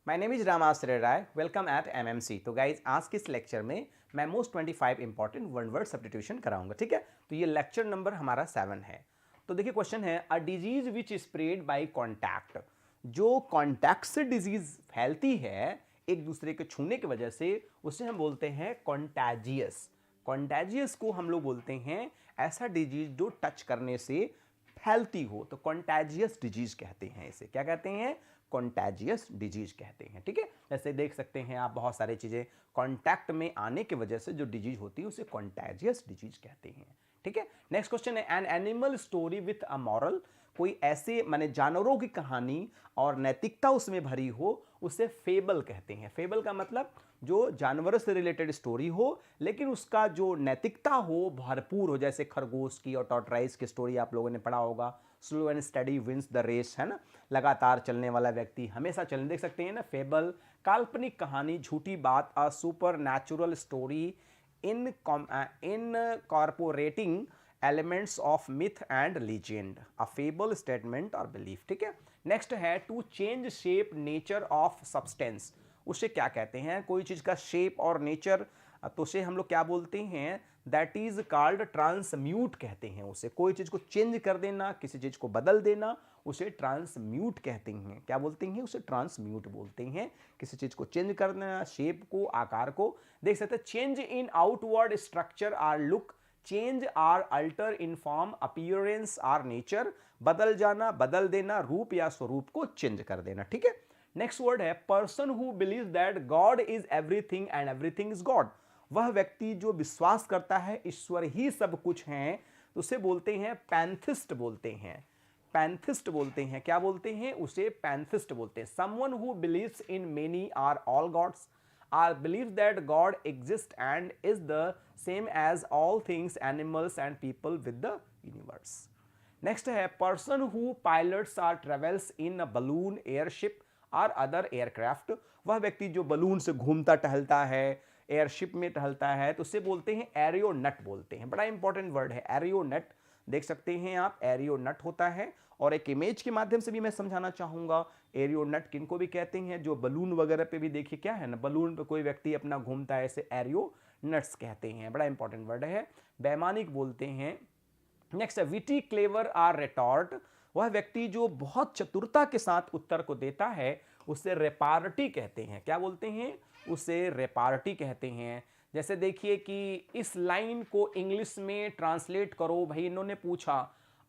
My name is Ramashray Rai, welcome at MMC. तो guys आज के इस लेक्चर में मैं most 25 important one word substitution कराऊंगा। ठीक है, तो ये लेक्चर नंबर हमारा 7 है। तो देखिए क्वेश्चन है, a disease which spread by contact. जो कॉन्टैक्ट से डिजीज फैलती है एक दूसरे के छूने की वजह से, उसे हम बोलते हैं कॉन्टैजियस। कॉन्टैजियस को हम लोग बोलते हैं ऐसा डिजीज जो टच करने से फैलती हो, तो कॉन्टैजियस डिजीज कहते हैं। इसे क्या कहते हैं? कॉन्टैजियस डिजीज कहते हैं। ठीक है, जैसे देख सकते हैं आप बहुत सारी चीजें कॉन्टैक्ट में आने की वजह से जो डिजीज होती है उसे कॉन्टैजियस डिजीज कहते हैं। ठीक है, नेक्स्ट क्वेश्चन है, an animal story with a moral. कोई ऐसे माने जानवरों की कहानी और नैतिकता उसमें भरी हो उसे फेबल कहते हैं। फेबल का मतलब जो जानवरों से रिलेटेड स्टोरी हो लेकिन उसका जो नैतिकता हो भरपूर हो, जैसे खरगोश की और टॉर्टराइज की स्टोरी आप लोगों ने पढ़ा होगा, slow and steady wins the race, है ना, लगातार चलने वाला व्यक्ति हमेशा चलने, देख सकते हैं ना। फेबल काल्पनिक कहानी, झूठी बात, a supernatural story incorporating elements of myth and legend, a fable statement और बिलीफ। ठीक है, नेक्स्ट है, to change shape nature of substance. उसे क्या कहते हैं? कोई चीज का शेप और नेचर, तो उसे हम लोग क्या बोलते हैं? दैट इज कॉल्ड ट्रांसम्यूट कहते हैं उसे। कोई चीज को चेंज कर देना, किसी चीज को बदल देना, उसे ट्रांसम्यूट कहते हैं। क्या बोलते हैं? उसे ट्रांसम्यूट बोलते हैं। किसी चीज को चेंज कर देना, शेप को, आकार को। देख सकते हैं, change in outward structure or look, change or alter in form, appearance or nature. बदल जाना, बदल देना, रूप या स्वरूप को चेंज कर देना। ठीक है, नेक्स्ट वर्ड है, person who believe that God is everything and everything is God. वह व्यक्ति जो विश्वास करता है ईश्वर ही सब कुछ है, तो उसे बोलते हैं पैंथिस्ट बोलते हैं। पैंथिस्ट बोलते हैं। क्या बोलते हैं? उसे पैंथिस्ट बोलते हैं। Someone who believes in many or all gods, or believe that god exist and is the same as all things, animals and people with the universe. Next है, person who pilots or travels in a balloon, airship or other aircraft. वह व्यक्ति जो balloon से घूमता टहलता है, airship में टहलता है, तो उसे बोलते हैं एरियोनट बोलते हैं। बड़ा इंपॉर्टेंट वर्ड है एरियोनट, देख सकते हैं आप, एरियोनट होता है। और एक इमेज के माध्यम से भी मैं समझाना चाहूंगा एरियोनट किनको भी कहते हैं। जो बलून वगैरह पे भी देखिए क्या है ना, बलून पे कोई व्यक्ति अपना घूमता है, इसे एरियोनट्स कहते हैं। बड़ा इंपॉर्टेंट वर्ड है, वैमानिक बोलते हैं। नेक्स्ट है, विटी, क्लेवर आर रेटॉर्ट। वह व्यक्ति जो बहुत चतुरता के साथ उत्तर को देता है उसे रेपार्टी कहते हैं। क्या बोलते हैं? उसे रेपार्टी कहते हैं। जैसे देखिए कि इस लाइन को इंग्लिश में ट्रांसलेट करो, भाई इन्होंने पूछा,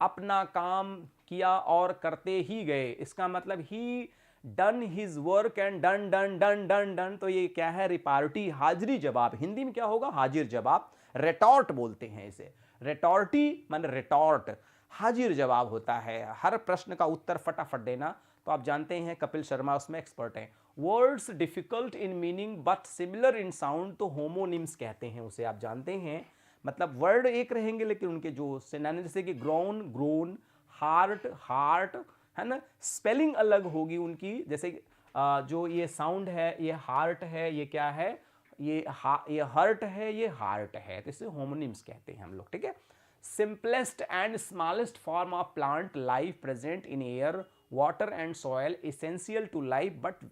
अपना काम किया और करते ही गए, इसका मतलब he done his work and done done done done done. तो ये क्या है? रिपार्टी, हाजिरी जवाब। हिंदी में क्या होगा? हाजिर जवाब। रेटॉर्ट बोलते हैं इसे। रेटॉर्टी मान रिटॉर्ट, हाजिर जवाब होता है, हर प्रश्न का उत्तर फटाफट देना। तो आप जानते हैं कपिल शर्मा उसमें एक्सपर्ट हैं। Words difficult in meaning but similar in sound, तो होमोनिम्स कहते हैं उसे, आप जानते हैं। मतलब वर्ड एक रहेंगे लेकिन उनके जो सिनोनिम, जैसे कि ग्रोन, ग्रोन, हार्ट, हार्ट, है ना, स्पेलिंग अलग होगी उनकी। जैसे जो ये साउंड है ये हार्ट है, ये क्या है? ये हर्ट है, ये हार्ट है, तो इसे होमोनिम्स कहते हैं हम लोग। ठीक है, simplest and smallest form of plant life present in air, water and soil, essential to life but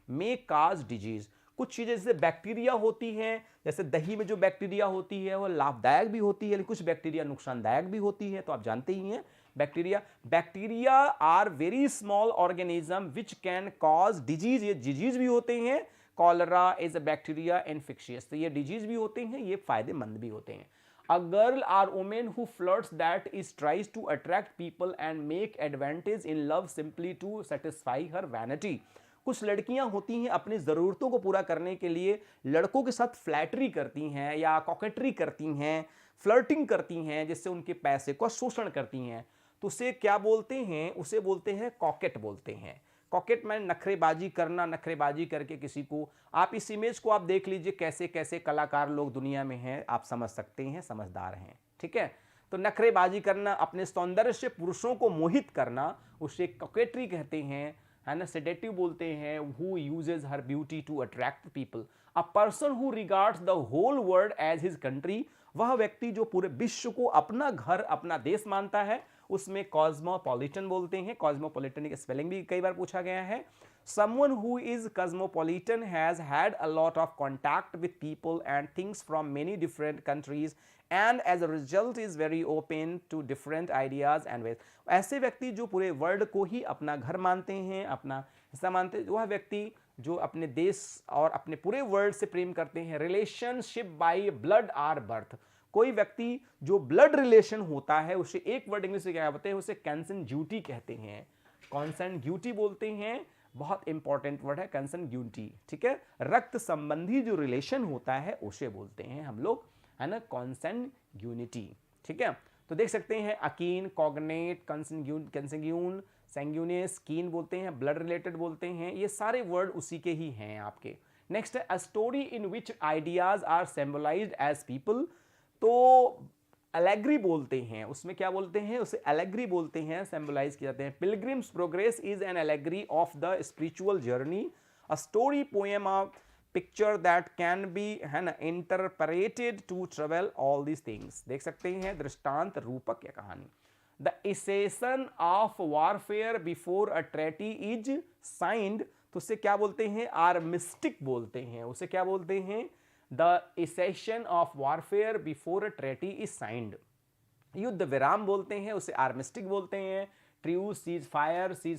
may cause disease. कुछ चीजें जैसे बैक्टीरिया होती हैं, जैसे दही में जो बैक्टीरिया होती है वो लाभदायक भी होती है, लेकिन कुछ बैक्टीरिया नुकसानदायक भी होती है, तो आप जानते ही हैं bacteria are very small organism which can cause disease. ये डिजीज भी होते हैं। Cholera is a bacteria infectious, तो ये डिजीज भी होते हैं, ये फायदेमंद भी होते हैं। A girl or woman who flirts, that is tries to attract people and make advantage in love simply to satisfy her vanity। कुछ लड़कियां होती हैं अपनी ज़रूरतों को पूरा करने के लिए लड़कों के साथ फ्लैटरी करती हैं या कॉकेटरी करती हैं, फ्लर्टिंग करती हैं, जिससे उनके पैसे का शोषण करती हैं। तो उसे क्या बोलते हैं? उसे बोलते हैं कॉकेट बोलते हैं। कॉकेट में नखरेबाजी करना, नखरेबाजी करके किसी को, आप इस इमेज को आप देख लीजिए कैसे कैसे कलाकार लोग दुनिया में हैं, आप समझ सकते हैं, समझदार हैं। ठीक है, तो नखरेबाजी करना, अपने सौंदर्य से पुरुषों को मोहित करना, उसे कॉकेटरी कहते हैं, है ना। सेडेटिव बोलते हैं, who uses her beauty to attract people. A person who regards the whole world as his country. वह व्यक्ति जो पूरे विश्व को अपना घर, अपना देश मानता है, उसमें कॉस्मोपॉलिटन बोलते हैं। कॉस्मोपॉलिटन की स्पेलिंग भी कई बार पूछा गया है। Someone who is cosmopolitan has had a lot of contact with people and things from many different countries and as a result is very open to different ideas and ways. ऐसे व्यक्ति जो पूरे world को ही अपना घर मानते हैं, अपना हिस्सा मानते हैं, वह व्यक्ति जो अपने देश और अपने पूरे वर्ल्ड से प्रेम करते हैं। Relationship by blood or birth, कोई व्यक्ति जो ब्लड रिलेशन होता है उसे एक वर्ड इंग्लिश में क्या बोलते हैं, उसे कंसंग्यूटी कहते हैं। कंसंग्यूटी बोलते हैं, बहुत इंपॉर्टेंट वर्ड है कंसंग्यूटी, ठीक है। रक्त संबंधी जो रिलेशन होता है उसे बोलते हैं हम लोग, है ना, कंसंग्यूनिटी, ठीक है। तो देख सकते हैं अकीन, कॉग्नेट, कंसंग्यून, सैंग्यूनियस, कीन बोलते हैं, ब्लड रिलेटेड बोलते हैं, ये सारे वर्ड उसी के ही हैं आपके। नेक्स्ट है a story in which ideas are symbolized as people, तो एलेग्री बोलते हैं, उसमें क्या बोलते हैं, उसे एलेग्री बोलते हैं, सिंबलाइज किए जाते हैं। Pilgrim's progress is an allegory of the spiritual journey, a story, poem, a picture that can be, है ना, interpreted to travel, all these things. देख सकते हैं दृष्टांत, रूपक या कहानी। The cessation of warfare before a treaty is signed, तो उसे क्या बोलते हैं, आर्मिस्टिक बोलते हैं, उसे क्या बोलते हैं, the cessation of warfare before a treaty is signed. युद्ध विराम बोलते हैं, उसे आर्मिस्टिक बोलते हैं। ट्रूस, सीज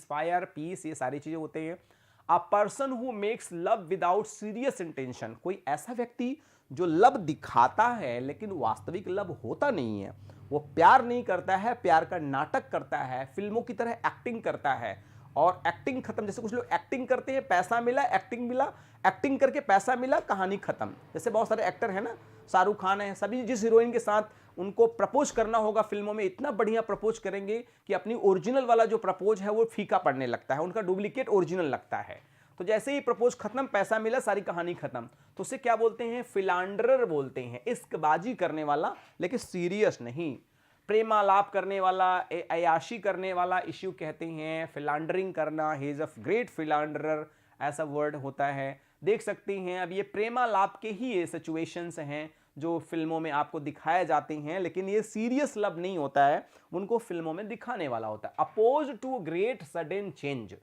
फायर, पीस, ये सारी चीजें होते हैं। A person who makes love without serious intention, कोई ऐसा व्यक्ति जो लव दिखाता है लेकिन वास्तविक लव होता नहीं है, वो प्यार नहीं करता है, प्यार का नाटक करता है, फिल्मों की तरह एक्टिंग करता है और एक्टिंग खत्म। जैसे कुछ लोग एक्टिंग करते हैं, पैसा मिला, एक्टिंग मिला, एक्टिंग करके पैसा मिला, कहानी खत्म। जैसे बहुत सारे एक्टर हैं ना, शाहरुख खान है, सभी जिस हीरोइन के साथ उनको प्रपोज करना होगा फिल्मों में, इतना बढ़िया प्रपोज करेंगे कि अपनी ओरिजिनल वाला जो प्रपोज है वो फीका पड़ने लगता है, उनका डुप्लीकेट ओरिजिनल लगता है। तो जैसे ही प्रपोज खत्म, पैसा मिला, सारी कहानी खत्म। तो उसे क्या बोलते हैं, फिलांडरर बोलते हैं, इश्कबाजी करने वाला लेकिन सीरियस नहीं, प्रेमालाप करने वाला, अयाशी करने वाला इश्यू कहते हैं, फिलांडरिंग करना, ही इज अ ग्रेट फिलांडरर, ऐसा वर्ड होता है। देख सकते हैं अब ये प्रेमालाप के ही ये सिचुएशंस हैं जो फिल्मों में आपको दिखाए जाते हैं, लेकिन ये सीरियस लव नहीं होता है, उनको फिल्मों में दिखाने वाला होता है। Opposed to great sudden change,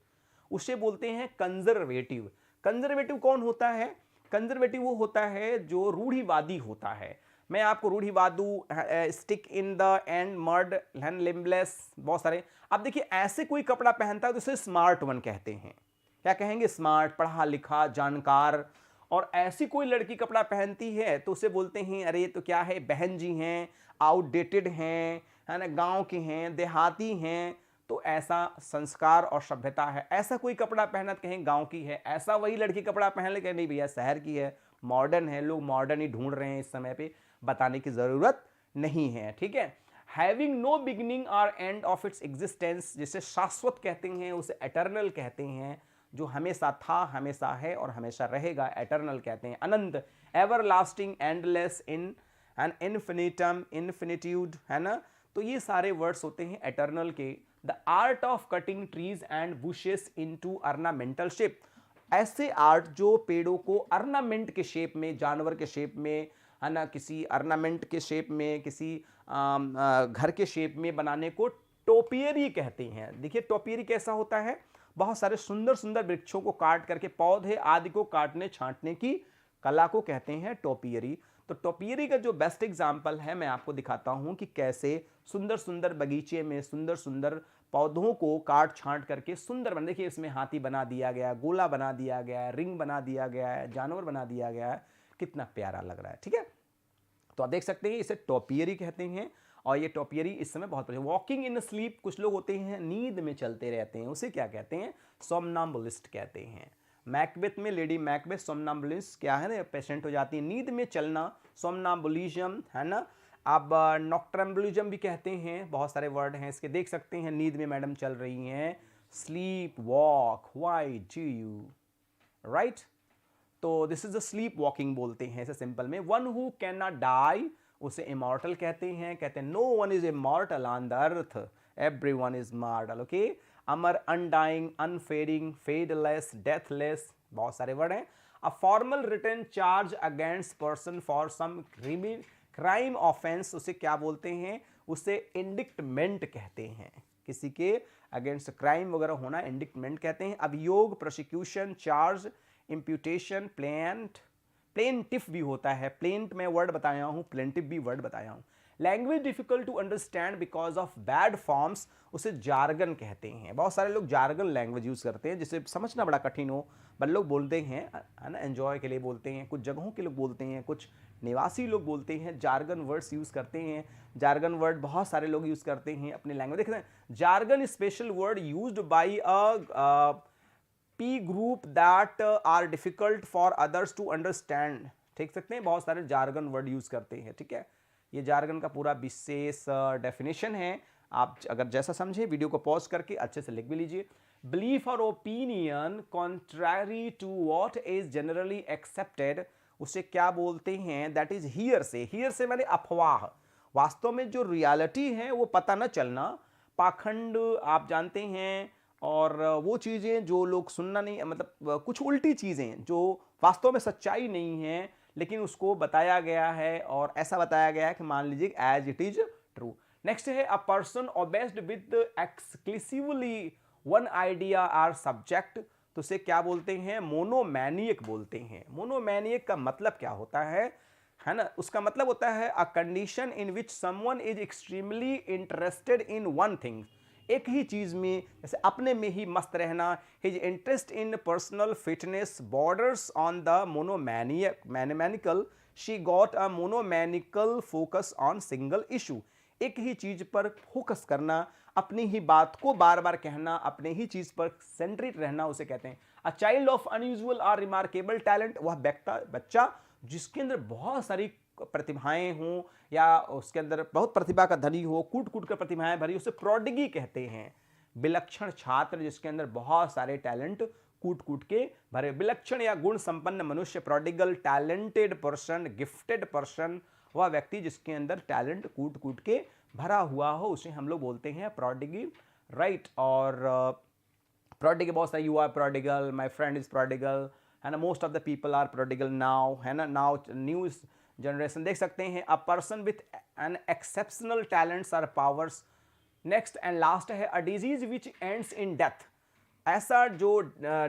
उसे बोलते हैं कंजर्वेटिव। कंजर्वेटिव कौन होता है, कंजर्वेटिव वो होता है जो रूढ़िवादी होता है। मैं आपको रूढ़िवादू, stick in the end, mud, limbless, बहुत सारे। अब देखिए ऐसे कोई कपड़ा पहनता है तो उसे स्मार्ट वन कहते हैं, क्या कहेंगे, स्मार्ट, पढ़ा लिखा, जानकार। और ऐसी कोई लड़की कपड़ा पहनती है तो उसे बोलते हैं अरे तो क्या है, बहन जी हैं, आउटडेटेड हैं, है ना, गांव के हैं, देहाती हैं, तो ऐसा संस्कार और सभ्यता है। ऐसा कोई कपड़ा पहना तो कहें गांव की है, ऐसा वही लड़की कपड़ा पहन ले कहें नहीं भैया शहर की है, मॉडर्न है। लोग मॉडर्न ही ढूंढ रहे हैं इस समय पे, बताने की जरूरत नहीं है, ठीक है। हैविंग नो बिगिनिंग और एंड ऑफ इट्स एग्जिस्टेंस, जिसे शाश्वत कहते हैं, उसे एटर्नल कहते हैं, जो हमेशा था, हमेशा है और हमेशा रहेगा, एटर्नल कहते हैं। अनंत, everlasting, endless, in and infinitum, infinitude, है ना। तो ये सारे वर्ड्स होते हैं एटर्नल के। The art of cutting trees and bushes into ornamental shape, ऐसे आर्ट जो पेड़ों को ऑर्नामेंट के शेप में, जानवर के शेप में, है ना, किसी ऑर्नामेंट के शेप में, किसी घर के शेप में बनाने को टोपियरी कहते हैं। देखिए टोपियरी कैसा होता है, बहुत सारे सुंदर सुंदर वृक्षों को काट करके, पौधे आदि को काटने छांटने की कला को कहते हैं टोपियरी। तो टोपियरी का जो बेस्ट एग्जाम्पल है मैं आपको दिखाता हूं कि कैसे सुंदर सुंदर बगीचे में सुंदर सुंदर पौधों को काट छांट करके सुंदर बना। देखिए इसमें हाथी बना दिया गया, गोला बना दिया गया है, रिंग बना दिया गया है, जानवर बना दिया गया है, कितना प्यारा लग रहा है, ठीक है। तो आप देख सकते हैं इसे टोपियरी कहते हैं। और ये टोपियरी इस समय बहुत वॉकिंग इन स्लीप, कुछ लोग होते हैं नींद में चलते रहते हैं, उसे क्या कहते हैं, सोमनाम्बुलिस्ट कहते हैं। मैकबेथ में लेडी मैकबेथ सोमनाम्बुलिस्ट क्या है ना, पेशेंट हो जाती है, नींद में चलना, सोमनाम्बुलिज्म, है ना। अब नॉक्ट्रम्बुलिज्म भी कहते हैं, बहुत सारे वर्ड हैं इसके, देख सकते हैं नींद में मैडम चल रही हैं, sleep walk, why do you, right. तो this is the sleep walking बोलते हैं ऐसे सिंपल में। One who can not die, उसे इमॉर्टल कहते हैं no one is immortal on the earth, everyone is mortal, okay. अमर, अनडाइंग, अनफेडिंग, फेडलेस, डेथलेस, बहुत सारे वर्ड हैं। A formal written charge against person for some crime offense, उसे क्या बोलते हैं, उसे इंडिक्टमेंट कहते हैं। किसी के अगेंस्ट क्राइम वगैरह होना इंडिक्टमेंट कहते हैं। अभियोग, प्रोसिक्यूशन, चार्ज, इम्प्यूटेशन, प्लेंटिफ भी होता है, प्लेंट में वर्ड बताया हूं, प्लेंटिफ भी वर्ड बताया हूं। Language difficult to understand because of bad forms, उसे जार्गन कहते हैं। बहुत सारे लोग जार्गन लैंग्वेज यूज करते हैं जिसे समझना बड़ा कठिन हो, पर लोग बोलते हैं, है ना, एंजॉय के लिए बोलते हैं, कुछ जगहों के लोग बोलते हैं, कुछ निवासी लोग बोलते हैं, जार्गन वर्ड्स यूज करते हैं। जार्गन वर्ड बहुत सारे लोग यूज करते हैं अपने लैंग्वेज। देखते हैं jargon special word used by a P group that are difficult for others to understand. ठीक सकते हैं, बहुत सारे जार्गन वर्ड यूज करते हैं। ठीक है, ये जार्गन का पूरा विशेष डेफिनेशन है। आप अगर जैसा समझे वीडियो को पॉज करके अच्छे से लिख भी लीजिए। बिलीफ और opinion contrary to what is generally accepted, उसे क्या बोलते हैं? That is hearsay. Hearsay मैंने अफवाह, वास्तव में जो रियलिटी है वो पता न चलना, पाखंड आप जानते हैं, और वो चीज़ें जो लोग सुनना नहीं, मतलब कुछ उल्टी चीज़ें जो वास्तव में सच्चाई नहीं है लेकिन उसको बताया गया है और ऐसा बताया गया है कि मान लीजिए as it is true. Next है a person obsessed with exclusively one idea or subject, तो उसे क्या बोलते हैं? मोनोमैनियक बोलते हैं। मोनोमैनियक का मतलब क्या होता है ना? उसका मतलब होता है a condition in which someone is extremely interested in one thing, एक ही चीज में, जैसे अपने में ही मस्त रहना। His interest in personal fitness borders on the monomaniacal, she got a monomaniacal focus on single issue. एक ही चीज पर फोकस करना, अपनी ही बात को बार बार कहना, अपने ही चीज पर सेंट्रेट रहना, उसे कहते हैं। अ चाइल्ड ऑफ अनयूजुअल और रिमार्केबल टैलेंट, वह बच्चा जिसके अंदर बहुत सारी प्रतिभाएं हों या उसके अंदर बहुत प्रतिभा का धनी हो, कूट कूट कर प्रतिभाएं भरी, उसे प्रोडिगी कहते हैं। विलक्षण छात्र जिसके अंदर बहुत सारे टैलेंट कूट कूट के भरे। विलक्षण या गुण संपन्न मनुष्य, prodigal, talented person, gifted person, वह व्यक्ति जिसके अंदर टैलेंट कूट कूट के भरा हुआ हो, उसे हम लोग बोलते हैं प्रोडिगी, राइट। और प्रोडिगी बहुत सारे, you are prodigal, my friend is prodigal, है ना, most of the people are prodigal now, है ना, नाउ न्यू जनरेशन देख सकते हैं। A person with an exceptional talents और पावर्स। नेक्स्ट एंड लास्ट है a disease which ends in death, ऐसा जो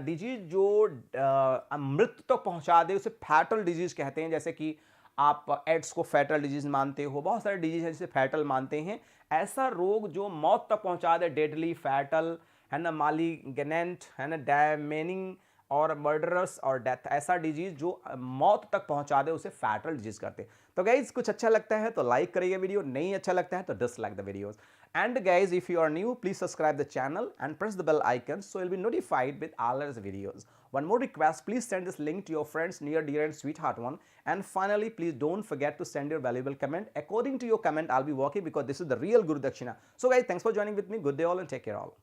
डिजीज जो मृत्यु तक पहुंचा दे उसे फैटल डिजीज कहते हैं। जैसे कि आप एड्स को फैटल डिजीज मानते हो, बहुत सारे डिजीज हैं जिसे फैटल मानते हैं। ऐसा रोग जो मौत तक पहुंचा दे, डेडली, फैटल, है ना, मालिग्नेंट, है ना, डैमेनिंग और मर्डरस और डेथ, ऐसा डिजीज जो मौत तक पहुंचा दे उसे फैटल डिजीज करते हैं। तो गाइज कुछ अच्छा लगता है तो लाइक करिए वीडियो, नहीं अच्छा लगता है तो dislike the videos. And guys if you are new please subscribe the channel and press the bell icon so you'll be notified with all our videos. One more request, please send this link to your friends, near, dear and sweetheart one. And finally, please don't forget to send your valuable comment. According to your comment, I'll be working because this is the real Guru Dakshina. So guys, thanks for joining with me. Good day all and take care all.